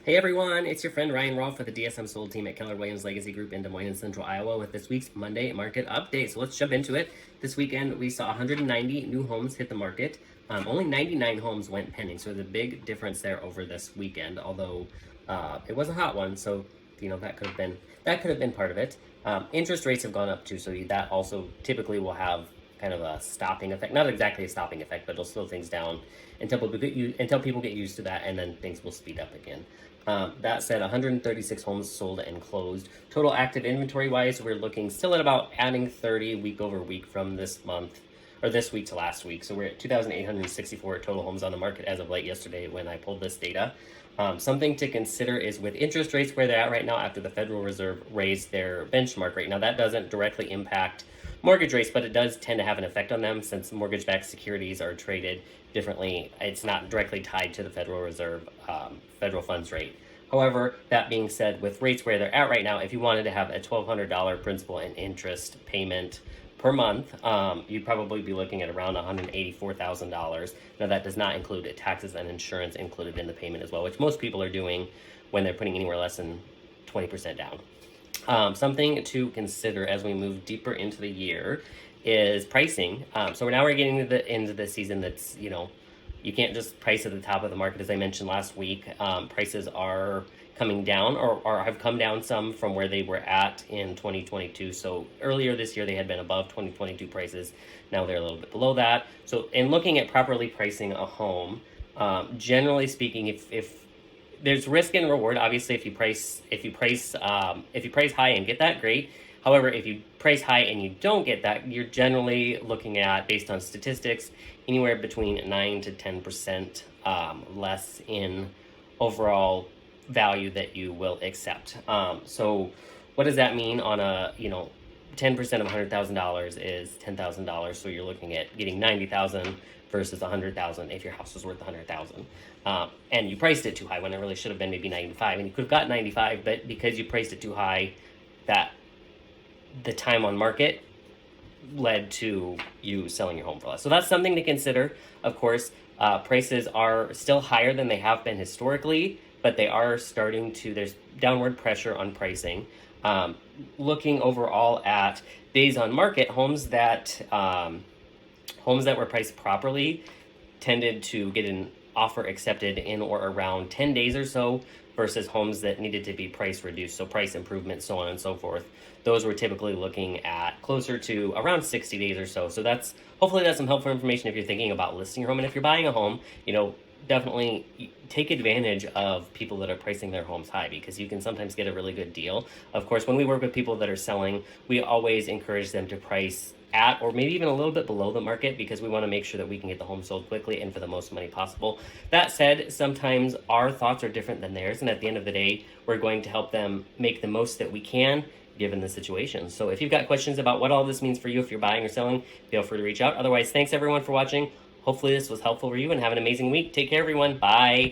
Hey everyone, it's your friend Ryan Rolfe with the Dsmsold team at Keller Williams Legacy Group in Des Moines and Central Iowa with this week's Monday market update. So let's jump into it. This weekend we saw 190 new homes hit the market. Only 99 homes went pending, so there's a big difference there over this weekend. Although it was a hot one, so that could have been part of it. Interest rates have gone up too, so that also typically will have kind of a stopping effect. Not exactly a stopping effect, but it'll slow things down until people get used to that, and then things will speed up again. That said, 136 homes sold and closed. Total active inventory wise, we're looking still at about adding 30 week over week from this month or this week to last week. So we're at 2,864 total homes on the market as of late yesterday when I pulled this data. Something to consider is with interest rates where they're at right now after the Federal Reserve raised their benchmark rate. Now, that doesn't directly impact mortgage rates, but it does tend to have an effect on them since mortgage-backed securities are traded differently. It's not directly tied to the Federal Reserve federal funds rate. However, that being said, with rates where they're at right now, if you wanted to have a $1,200 principal and interest payment per month, you'd probably be looking at around $184,000. Now, that does not include taxes and insurance included in the payment as well, which most people are doing when they're putting anywhere less than 20% down. Something to consider as we move deeper into the year is pricing. So we're getting to the end of the season that's, you can't just price at the top of the market. As I mentioned last week, prices are coming down or have come down some from where they were at in 2022. So earlier this year, they had been above 2022 prices. Now they're a little bit below that. So in looking at properly pricing a home, generally speaking, if there's risk and reward. Obviously, if you price high and get that, great. However, if you price high and you don't get that, you're generally looking at, based on statistics, anywhere between 9 to 10% less in overall value that you will accept. So, what does that mean on a 10% of $100,000 is $10,000. So you're looking at getting 90,000 versus 100,000 if your house was worth 100,000. And you priced it too high when it really should have been maybe 95, and you could have got 95, but because you priced it too high, that the time on market led to you selling your home for less. So that's something to consider. Of course, prices are still higher than they have been historically, but they are there's downward pressure on pricing. Looking overall at days on market, homes that were priced properly tended to get an offer accepted in or around 10 days or so versus homes that needed to be price reduced, so price improvement, so on and so forth. Those were typically looking at closer to around 60 days or so. So hopefully that's some helpful information if you're thinking about listing your home. And if you're buying a home, definitely take advantage of people that are pricing their homes high, because you can sometimes get a really good deal. Of course, when we work with people that are selling, we always encourage them to price at or maybe even a little bit below the market, because we want to make sure that we can get the home sold quickly and for the most money possible. That said, sometimes our thoughts are different than theirs, and at the end of the day, we're going to help them make the most that we can given the situation. So if you've got questions about what all this means for you if you're buying or selling, feel free to reach out. Otherwise, thanks everyone for watching. Hopefully this was helpful for you, and have an amazing week. Take care, everyone. Bye.